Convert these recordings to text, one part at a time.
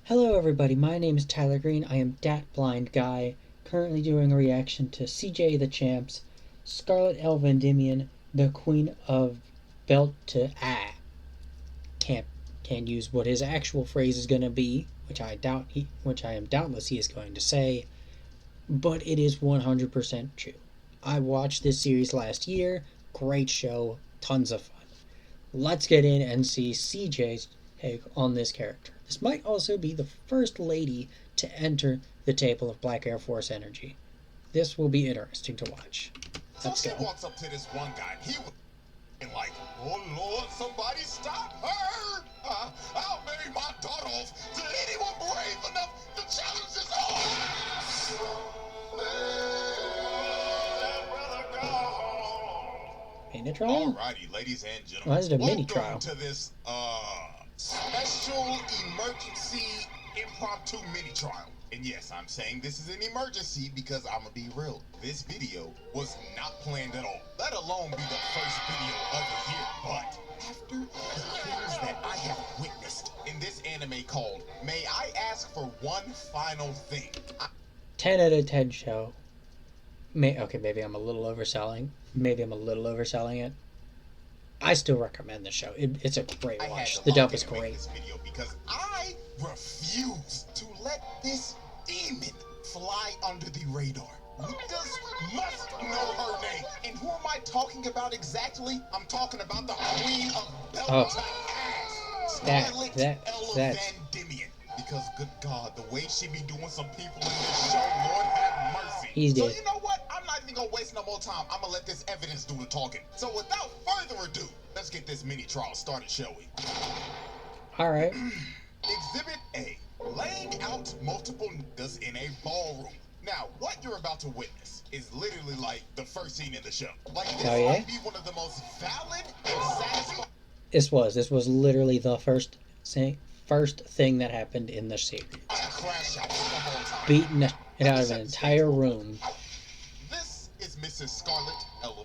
Hello everybody, my name is Tyler Green. I am Dat Blind Guy, currently doing a reaction to CJ the Champ's Scarlet Endymion, the Queen of Belt to can't use what his actual phrase is gonna be, which I am doubtless he is going to say, but it is 100% true. I watched this series last year, great show, tons of fun. Let's get in and see CJ's take on this character. This might also be the first lady to enter the table of Black Air Force energy. This will be interesting to watch. Let's go. So she walks up to this one guy, and he was like, "Oh Lord, somebody stop her! I'll marry my daughter off to anyone brave enough to challenge this Mini trial? Alrighty, ladies and gentlemen. Why is it a mini trial? Welcome to this special emergency impromptu mini trial. And yes, I'm saying this is an emergency because I'm gonna be real. This video was not planned at all, let alone be the first video of the year. But after the things that I have witnessed in this anime called May I Ask for One Final Thing? 10 out of 10 show. Maybe I'm a little overselling. It. I still recommend the show. It's a great watch. The dub is great. This video because I refuse to let this demon fly under the radar. Lucas must know her name. And who am I talking about exactly? I'm talking about the Queen of Belt Scarlet Endymion. Because good God, the way she be doing some people in this show, Lord have mercy. He's dead. So you know what? I'm not even gonna waste no more time. I'm gonna let this evidence do the talking. So without further ado, let's get this mini trial started, shall we? Alright. Exhibit A. Laying out multiple niggas in a ballroom. Now, what you're about to witness is literally like the first scene in the show. Like, this might be one of the most valid and satisfying... This was literally the first thing that happened in the series. Beating it out of an entire room. This is Mrs. Scarlet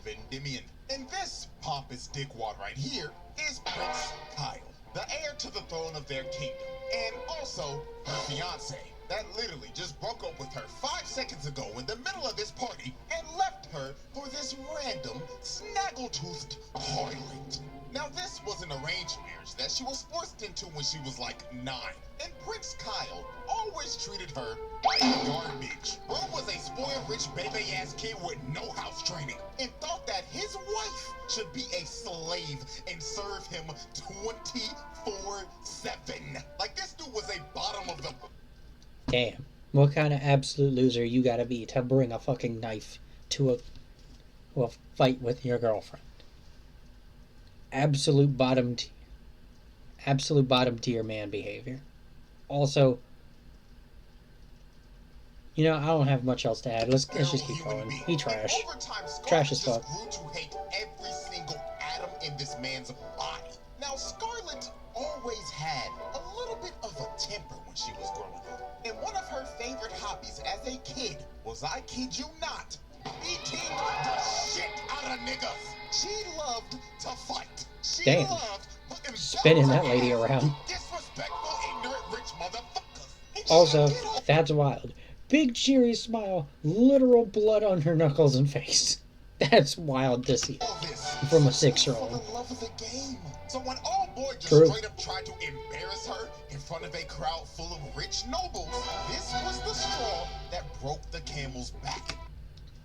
Endymion. And this pompous dickwad right here is Prince Kyle, the heir to the throne of their kingdom, and also her fiance that literally just broke up with her 5 seconds ago in the middle of this party and left her for this random snaggle-toothed harlot. Now, this was an arranged marriage that she was forced into when she was like 9. And Prince Kyle always treated her like garbage. Bro was a spoiled rich baby-ass kid with no house training and thought that his wife should be a slave and serve him 24/7. Like, this dude was a bottom of the... Damn. What kind of absolute loser you gotta be to bring a fucking knife to a fight with your girlfriend? Absolute bottom tier man behavior. Also, you know, I don't have much else to add. Let's just keep going. He trash. Trash as fuck. Grew to hate every single atom in this man's body. Now, Scarlet always had a little bit of a temper when she was growing up. And one of her favorite hobbies as a kid was, I kid you not, beating the shit out of niggas. She loved to fight. She loved spinning that lady around. Disrespectful, ignorant, rich motherfuckers. Also, that's wild. Big cheery smile, literal blood on her knuckles and face. That's wild to see from a 6-year-old. For the love of the game. So when old boy just straight up tried to embarrass her in front of a crowd full of rich nobles, this was the straw that broke the camel's back.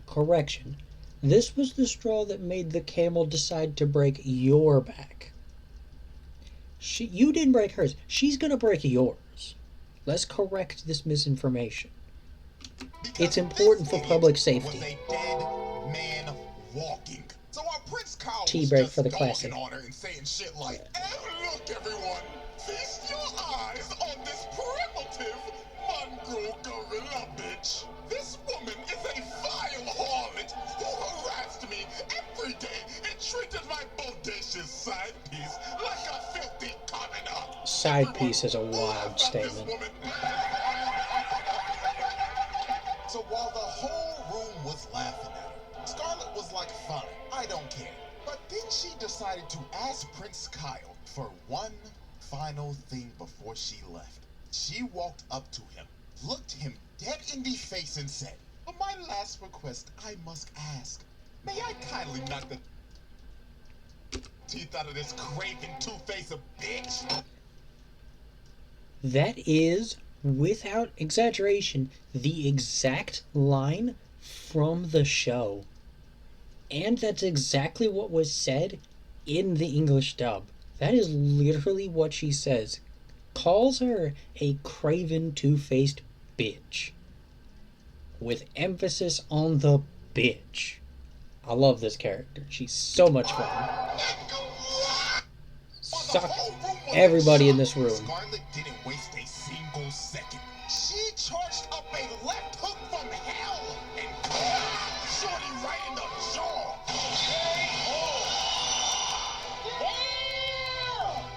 Correction. This was the straw that made the camel decide to break your back. You didn't break hers. She's gonna break yours. Let's correct this misinformation. It's important for public safety. Was a dead man walking. So our Prince Kyle Tea break for the classic. On her and saying shit like, "And look, everyone, feast your eyes on this primitive mongrel gorilla bitch. This woman is a vile harlot who harassed me every day and treated my bodacious side piece like a filthy commoner." Side piece is a wild statement. So while the whole room was laughing at her, Scarlet was like, "Fine, I don't care." But then she decided to ask Prince Kyle for one final thing before she left. She walked up to him, looked him dead in the face and said, "For my last request, I must ask, may I kindly knock the teeth out of this craven two-faced bitch?" That is, without exaggeration, the exact line from the show. And that's exactly what was said in the English dub. That is literally what she says. Calls her a craven two-faced bitch. With emphasis on the bitch. I love this character. She's so much fun. Suck everybody in this room. Scarlet didn't waste a single second. She charged up a left hook from hell and Shorty right in the jaw.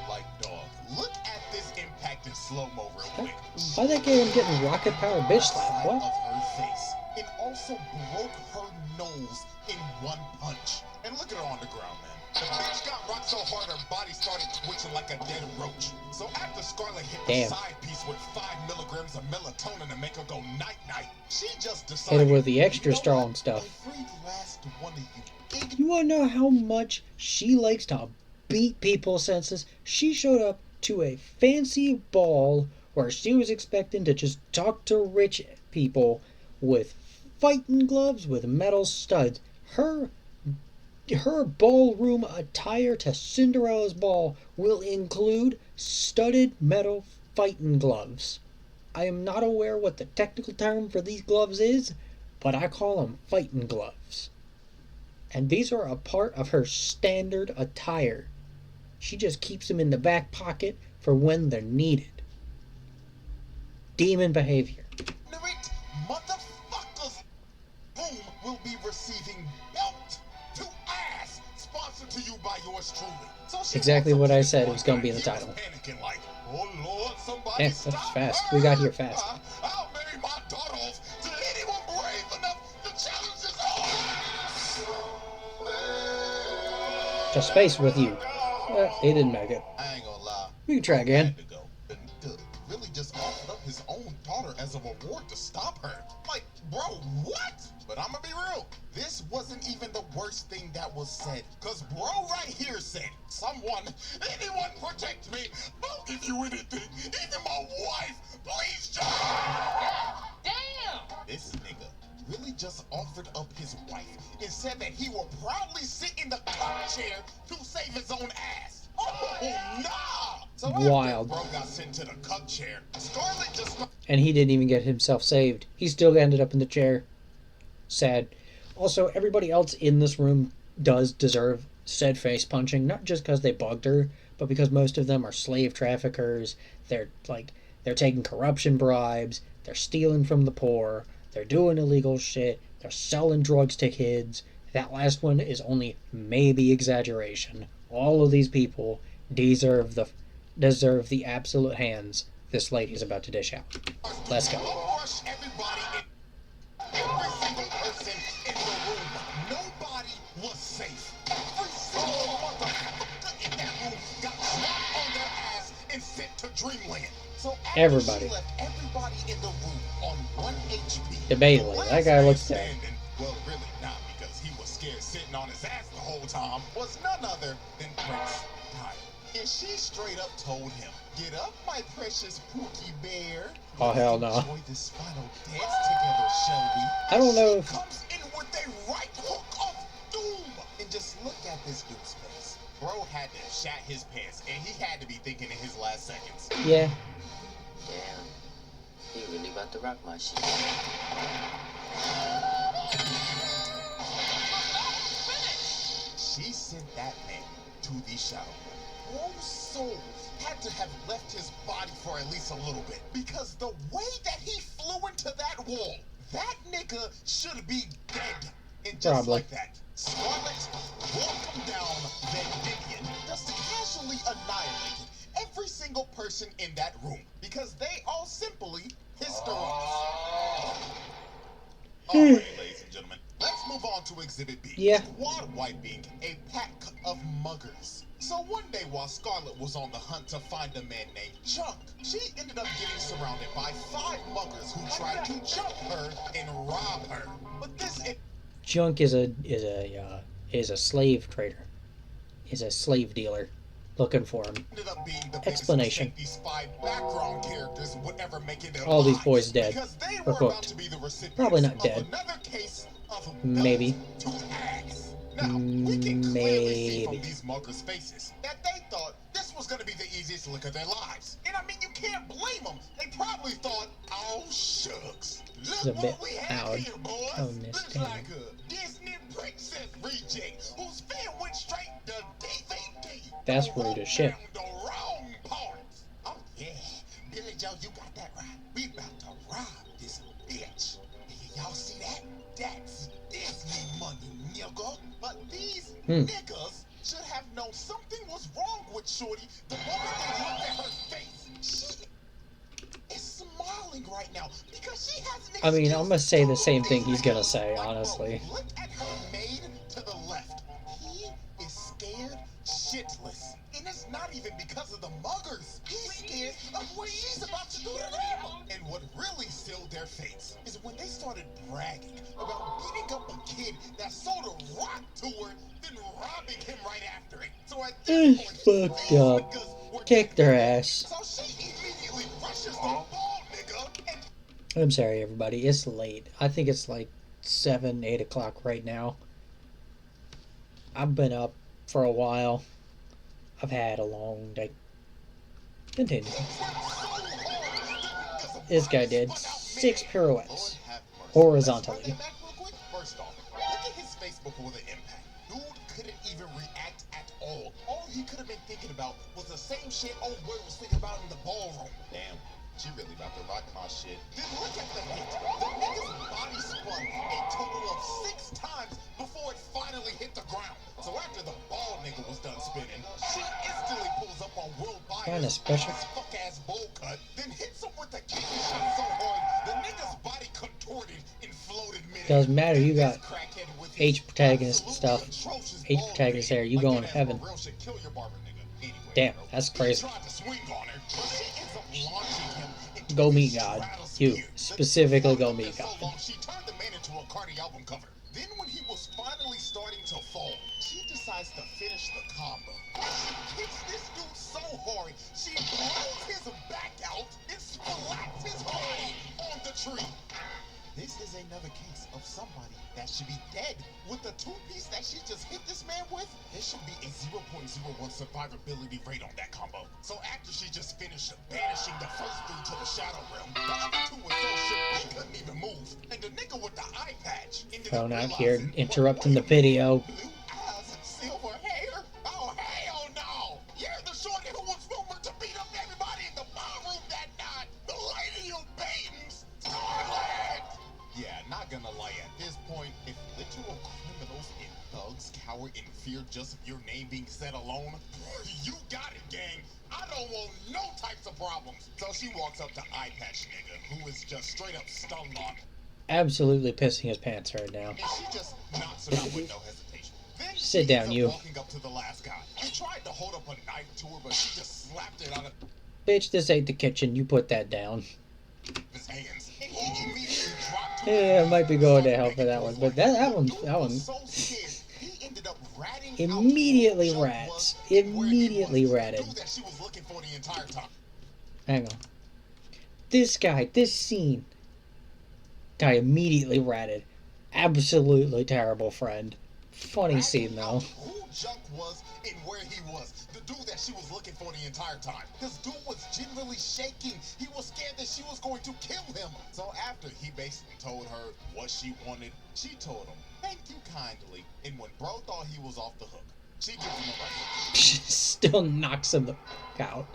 Like dog. Look at this impact in slow-mo real quick. Why that guy getting rocket power bitch slap? What? Of her face. It also broke her nose in one punch. And look at her on the ground, man. The bitch got rocked so hard her body started twitching like a dead roach. So after Scarlet hit the side piece with 5 milligrams of melatonin to make her go night-night, she just decided... Hit her with the extra strong stuff. Every last one of you. You wanna know how much she likes to beat people's senses? She showed up to a fancy ball where she was expecting to just talk to rich people with fighting gloves with metal studs. Her ballroom attire to Cinderella's ball will include studded metal fighting gloves. I am not aware what the technical term for these gloves is, but I call them fighting gloves. And these are a part of her standard attire. She just keeps them in the back pocket for when they're needed. Demon behavior. Ignorant motherfuckers! Whom will be receiving belt to ass, sponsored to you by yours truly. So exactly what I said it was going to be in the title. Panicking like, oh Lord, somebody Yeah, that's fast. We got here fast. I'll marry my daughter off to anyone brave enough to challenge this order. To space with you. He didn't make it. I ain't gonna lie. We can try again. The nigga really just offered up his own daughter as a reward to stop her. Like, bro, what? But I'm gonna be real. This wasn't even the worst thing that was said. Cause bro right here said, anyone protect me. I'll give you anything. Even my wife. Please, John. Damn. This nigga really just offered up his wife and said that he will proudly sit in the cup chair to save his own ass. Oh, nah. So wild. Bro got sent to the cup chair. Scarlet just... And he didn't even get himself saved. He still ended up in the chair. Sad. Also, everybody else in this room does deserve said face punching, not just because they bugged her, but because most of them are slave traffickers. They're taking corruption bribes. They're stealing from the poor. They're doing illegal shit. They're selling drugs to kids. That last one is only maybe exaggeration. All of these people deserve the absolute hands this lady's about to dish out. Let's go. Every single person in the room, nobody was safe. Every single motherfucker in that room got slapped on their ass and sent to Dreamland. So everybody. She left everybody in the room on 1 HP. Debatably, that guy looks dead. Well, really not, because he was scared sitting on his ass the whole time. Was none other than Prince Kyle. And she straight up told him, "Get up, my precious Pookie Bear. Oh, hell no. Enjoy this final dance together, shall we?" I don't know. She comes in with a right hook of doom. And just look at this dude's face. Bro had to shat his pants, and he had to be thinking in his last seconds. Yeah. Damn. He really about to rock my shit. She sent that man to the shadow. Bro's soul had to have left his body for at least a little bit. Because the way that he flew into that wall, that nigga should be dead. And just Probably. like that, Scarlet walked him down Vendivian just casually annihilated every single person in that room. Because they all simply pissed her off. Alright, ladies and gentlemen, let's let's move on to Exhibit B. Yeah. Squad wiping a pack of muggers. So one day while Scarlet was on the hunt to find a man named Chunk, she ended up getting surrounded by 5 muggers who tried to jump her and rob her. But this Junk is a slave trader. Is a slave dealer. Looking for him. ended up being the Explanation. biggest mistake these 5 background characters would ever make in their All these lives, boys dead. because they Or were about cooked. to be the recipients Probably not of dead. another case of Maybe. belt to axe. Now, we can clearly see from Maybe. these muggers' faces that they thought this was going to be the easiest lick of their lives. And I mean, you can't blame them. They probably thought, oh, shucks. This is a Look bit what we have loud. here, boys. Oh, Miss Looks Taylor. like a Disney princess reject whose film went straight to DVD. That's rude as shit. The wrong parts. Oh, yeah. Billy Joe, you got that right. We about to rob this bitch. Y'all see that? That's Disney money, nigga. But these niggas should have known something was wrong with Shorty the moment they looked at her face. She is smiling right now because she has an I mean, I'm gonna say the excuse same to thing he's gonna like, say, bro, honestly. Look at her maid to the left. He is scared shitless. And it's not even because of the muggers. He's scared of what she's about to do to them. And what really sealed their fates is when they started bragging about beating up a kid that sold a rock to her, then robbing him right after it. So at this point, Fucked these up. niggas were Kick their convinced. ass. So she immediately rushes the ball, nigga, and I'm sorry, everybody. It's late. I think it's like 7, 8 o'clock right now. I've been up for a while. I've had a long day. Continue. This guy did 6 pirouettes horizontally. First off, look at his face before the impact. Dude couldn't even react at all. All he could have been thinking about was the same shit old boy was thinking about in the ballroom. Damn, she really about to rock my shit. Then look at the hit. The nigga's body spun a total of 6 times before it finally hit the ground. So after the ball nigga was done spinning, she instantly pulls up on Will Kinda Byers' special. fuck-ass bowl cut, then hits him with the kidney shot so hard, the nigga's body contorted and floated mid-air. Doesn't matter, you got This crackhead with his H protagonist and stuff. absolutely atrocious H bald protagonist head, there, you like going that to heaven. real shit kill your barber, nigga. Anyway, Damn, bro, that's he crazy. tried to swing on her, but she ends up launching him into Go this meet God. stratosphere. You. Specifically The go thing meet so God. long, she turned the man into a Cardi album cover. Then when he was finally starting to fall, she decides to finish the combo. She kicks this dude so hard, she blows his back out and splats his body on the tree. This is another case of somebody that should be dead. With the 2-piece that she just hit this man with, there should be a 0.01 survivability rate on that combo. So after she just finished banishing the first dude to the Shadow Realm, the other 2 were so shook they couldn't even move. And the nigga with the eye patch ended Phone up out here realizing, interrupting the wait a minute, video. blue eyes and silver hair? Oh, hell no! You're the shorty who was rumored to beat up everybody in the ballroom that night! The lady of Baton's Scarlet! Yeah, not gonna lie, at this point, if literal criminals and thugs cower in fear just of your name being said alone, you got it, gang. I don't want no types of problems. So she walks up to Eye Patch nigga, who is just straight up stunned on her. Absolutely pissing his pants right now. And she just knocks him out with no hesitation. Then Sit she down, ends up you. walking up to the last guy. He tried to hold up a knife to her, but she just slapped it out of Bitch, this ain't the kitchen. You put that down. his hands. And he immediately dropped to Yeah, I her might be knees, going to started hell for begging that for one. his But life. that The one, dude that one. was so scared, he ended up ratting out Immediately who Chuck rats. was and where he Immediately was. The ratted. dude that she was looking for the entire time. Hang on. This guy, this scene. Guy immediately ratted. Absolutely terrible friend. Funny scene though. Who Junk was and where he was. The dude that she was looking for the entire time. This dude was genuinely shaking. He was scared that she was going to kill him. So after he basically told her what she wanted, she told him, thank you kindly. And when bro thought he was off the hook, she gives him a right. Still knocks him the fuck out.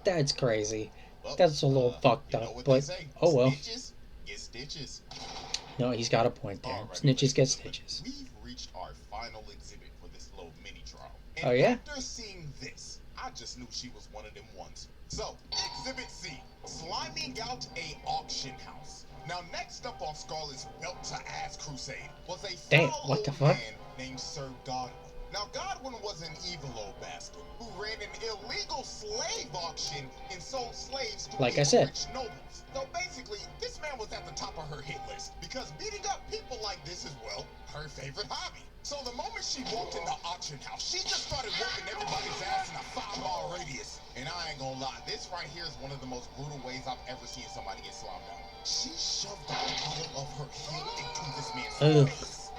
That's crazy. Well, That's a little fucked you know up, what but they say, oh well. Snitches get stitches. No, he's got a point there. Alrighty, Snitches ladies get and gentlemen, stitches. We've reached our final exhibit for this little mini trial. Oh, yeah? After seeing this, I just knew she was one of them ones. So, Exhibit C, sliming out a auction house. Now, next up on Scarlet's belt-to-ass crusade was a Damn, foul what the old fuck? man named Sir Godwin. Now, Godwin was an evil old bastard who ran an illegal slave auction and sold slaves to Like I evil said. rich nobles. So basically, this man was at the top of her hit list because beating up people like this is, well, her favorite hobby. So the moment she walked in the auction house, she just started whooping everybody's ass in a 5-mile radius. And I ain't gonna lie, this right here is one of the most brutal ways I've ever seen somebody get slammed down. She shoved the bottom of her heel into this man's Ugh. face.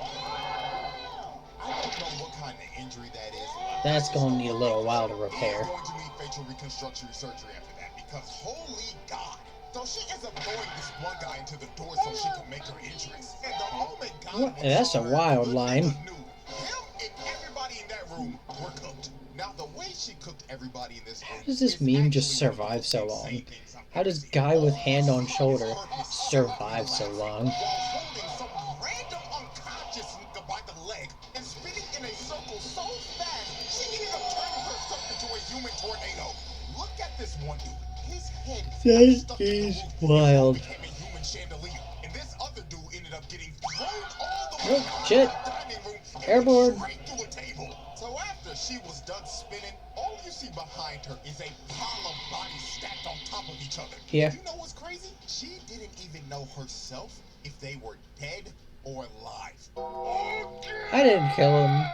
I don't know what kind of injury that is. That's gonna need a little while to He is repair. going to need facial reconstruction surgery after that because holy God. So she ends up throwing this one guy into the door so she could make her entrance. And the moment God What? That's saw a her, wild the line. nigga knew him and everybody in that room were cooked. Now the way she cooked everybody in this room. How does this is meme just actually one of the survive most so insane long? things I've How ever does seen. guy with hand on All shoulder his purpose survive so long? while holding some random unconscious nigga by the leg and spinning in a circle so fast she ended up turning herself into a human tornado. Look at this one dude. His head got That stuck in the is roof wild. and became a human chandelier. And this other dude ended up getting thrown all the Oh, way out shit. of the dining room and Airborne. straight through a table. So after she was done spinning, all you see behind her is a pile of bodies stacked on top of each other. Yeah. You know what's crazy? She didn't even know herself if they were dead or alive. I didn't kill him.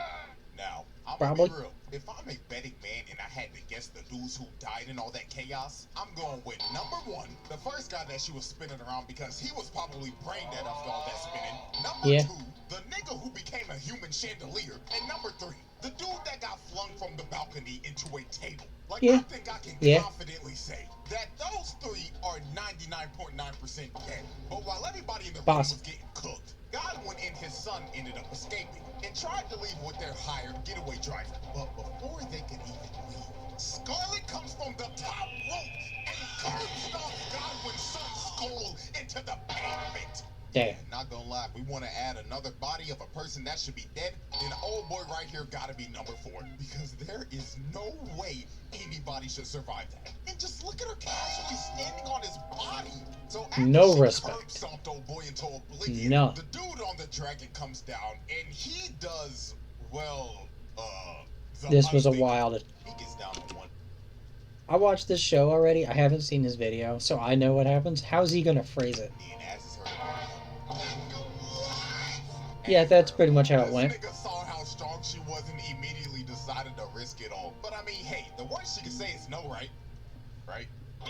Now, I'm Probably. gonna be real. If I'm a betting man and I had to guess the dudes who died in all that chaos, I'm going with number 1, the first guy that she was spinning around because he was probably brain dead after all that spinning. Number Yeah. 2, the nigga who became a human chandelier. And number 3, the dude that got flung from the balcony into a table. Like, Yeah. I think I can Yeah. confidently say that those 3 are 99.9% dead. But while everybody in the room Boss. was getting cooked, Godwin and his son ended up escaping and tried to leave with their hired getaway driver. But before they could even leave, Scarlet comes from the top rope and curbs off Godwin's son's skull into the pavement. Damn. Not gonna lie, if we want to add another body of a person that should be dead, then old boy right here gotta be number 4. Because there is no way anybody should survive that. And just look at her casually standing on his body. So after No she respect. curb stomped old boy into oblivion, No. the dude on the dragon comes down and he does, well, the This was a unthinkable. wild. He gets down on one. I watched this show already. I haven't seen his video, so I know what happens. How's he gonna phrase it? And asks her, Yeah, that's pretty much how it this went. nigga saw how strong she was and immediately decided to risk it all. But I mean, hey, the worst she could say is no, right? Right? Well,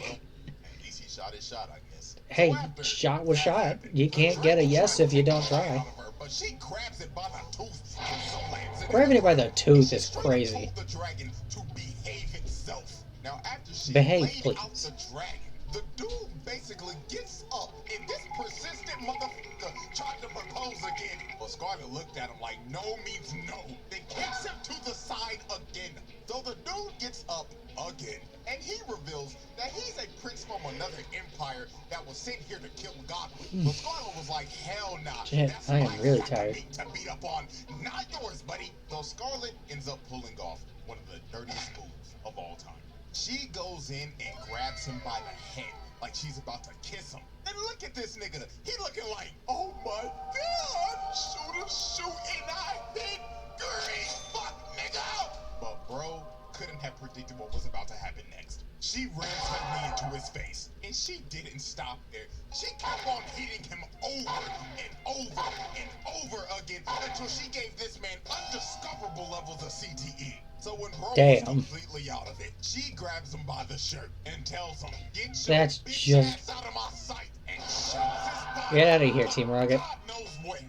at least he shot his shot, I guess. Hey, So after shot was that shot. happened, You the can't get a dragon yes tried if you to don't take the bite try. out of her, but she grabs it by the tooth and slams it. Grabbing it by the tooth She is straight up crazy. told the dragon to behave itself. Now, after she Behave, laid please. out the dragon, the dude basically gets up, and this persistent motherfucker tried to propose again. But Scarlet looked at him like no means no. Then kicks him to the side again. So the dude gets up again, and he reveals that he's a prince from another empire that was sent here to kill Godwin. But Scarlet was like, hell nah. Shit, That's I am my really sack of tired. meat to beat up on, not yours, buddy. So Scarlet ends up pulling off one of the dirtiest moves of all time. She goes in and grabs him by the head like she's about to kiss him. And look at this nigga. He looking like, oh my God, shoot, and I hit green, fuck nigga. But bro couldn't have predicted what was about to happen next. She rams her knee into his face, and she didn't stop there. She kept on hitting him over and over and over again until she gave this man undiscoverable levels of CTE. So when bro Damn. was completely out of it, she grabs him by the shirt and tells him, get your That's bitch just- ass out of my sight, and shoves his body Get out of here, Team Rocket. God knows where.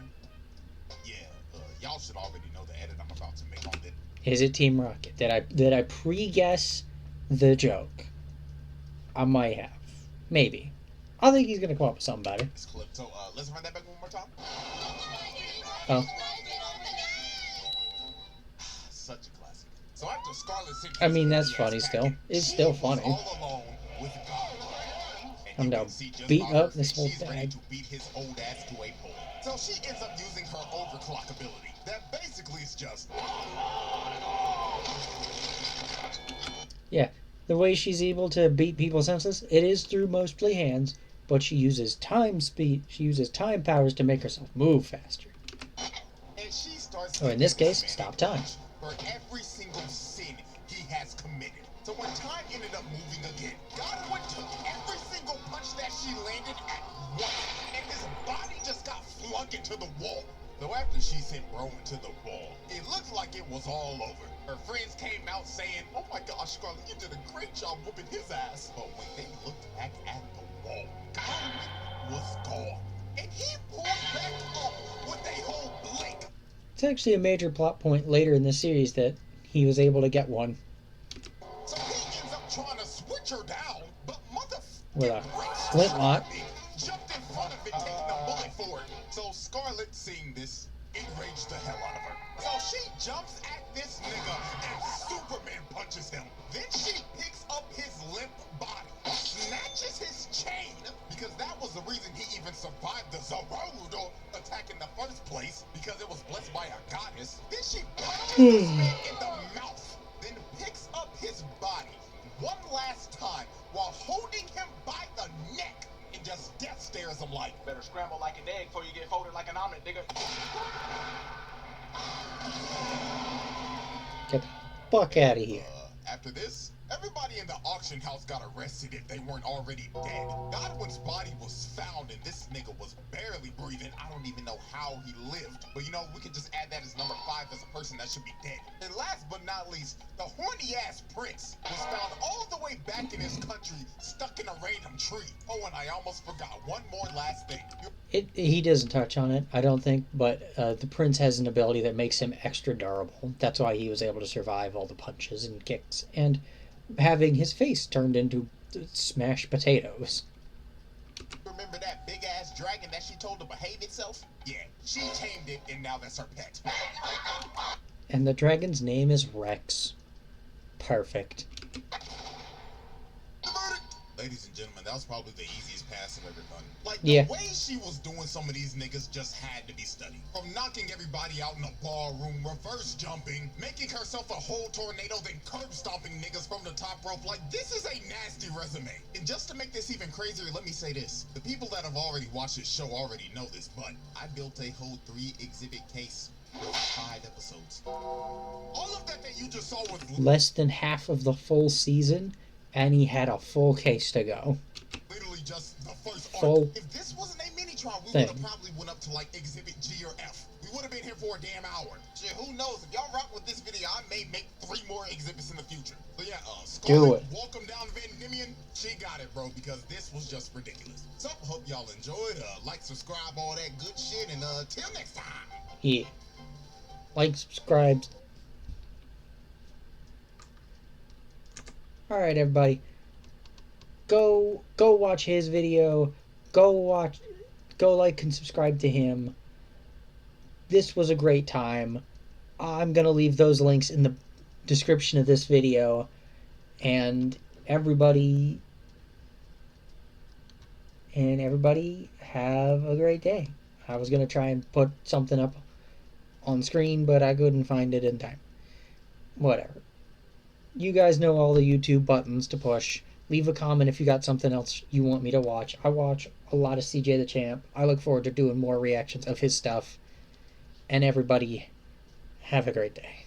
Yeah, y'all should already know the edit I'm about to make on this. Is it Team Rocket? Did I pre-guess the joke? I might have. Maybe. I think he's gonna come up with something better. This clip. So let's run that back one more time. Oh. Such a classic. So after Scarlet sent I mean, his that's creepy ass funny still. packing, It's she still was funny. all alone with God. And I'm you down can see just beat by her up this face, whole she's ready bag. to beat his old ass to a pulp. So she ends up using her overclock ability. That basically is just Yeah. The way she's able to beat people senseless, it is through mostly hands, but she uses time speed. She uses time powers to make herself move faster. And she starts Or in this giving case, man stop a time. punch for every single sin he has committed. So when time ended up moving again, Godwin took every single punch that she landed at once, and his body just got flung into the wall. So after she sent Bro into the wall, it looked like it was all over. Her friends came out saying, "Oh my gosh, Scarlet, you did a great job whooping his ass." But when they looked back at the wall, Godwin was gone. And he pulled back up with a whole blink. It's actually a major plot point later in the series that he was able to get one. So he ends up trying to switch her down, but With a flintlock. jumped in front of it, taking a bullet for it. So Scarlet, seeing this, enraged the hell out of her. So she jumps at this nigga and Superman punches him. Then she picks up his limp body, snatches his chain, because that was the reason he even survived the Zarudo attack in the first place, because it was blessed by a goddess. Then she punches this man in the mouth, then picks up his body one last time while holding him by the neck and just death stares him like, "Better scramble like an egg before you get folded like an omelet, nigga." Get the fuck out of here. After this, everybody in the auction house got arrested if they weren't already dead. Godwin's body was found and this nigga was barely breathing. I don't even know how he lived. But you know, we could just add that as number 5 as a person that should be dead. And last but not least, the horny ass prince was found all the way back in his country, stuck in a random tree. Oh, and I almost forgot one more last thing. He doesn't touch on it, I don't think, but the prince has an ability that makes him extra durable. That's why he was able to survive all the punches and kicks, and having his face turned into smashed potatoes. Remember that big ass dragon that she told to behave itself? Yeah, she tamed it and now that's her pet. And the dragon's name is Rex. Perfect. Ladies and gentlemen, that was probably the easiest pass I've ever done. Like, Yeah. the way she was doing some of these niggas just had to be studied. From knocking everybody out in the ballroom, reverse jumping, making herself a whole tornado, then curb stomping niggas from the top rope. Like, this is a nasty resume. And just to make this even crazier, let me say this. The people that have already watched this show already know this, but I built a whole 3-exhibit case with 5 episodes. All of that you just saw was Less than half of the full season, and he had a full case to go. literally just the first Full arc. If this wasn't a mini trial, we thing. would have probably went up to like exhibit G or F. We would have been here for a damn hour. Shit, who knows? If y'all rock with this video, I may make 3 more exhibits in the future. So yeah, Scarlet, welcome down Van Diemen. She got it, bro, because this was just ridiculous. So hope y'all enjoyed. Like, subscribe, all that good shit, and till next time. Yeah. Like, subscribe. Alright, everybody. Go watch his video. Go like and subscribe to him. This was a great time. I'm gonna leave those links in the description of this video. And everybody have a great day. I was gonna try and put something up on screen, but I couldn't find it in time. Whatever. You guys know all the YouTube buttons to push. Leave a comment if you got something else you want me to watch. I watch a lot of CJdachamp. I look forward to doing more reactions of his stuff. And everybody, have a great day.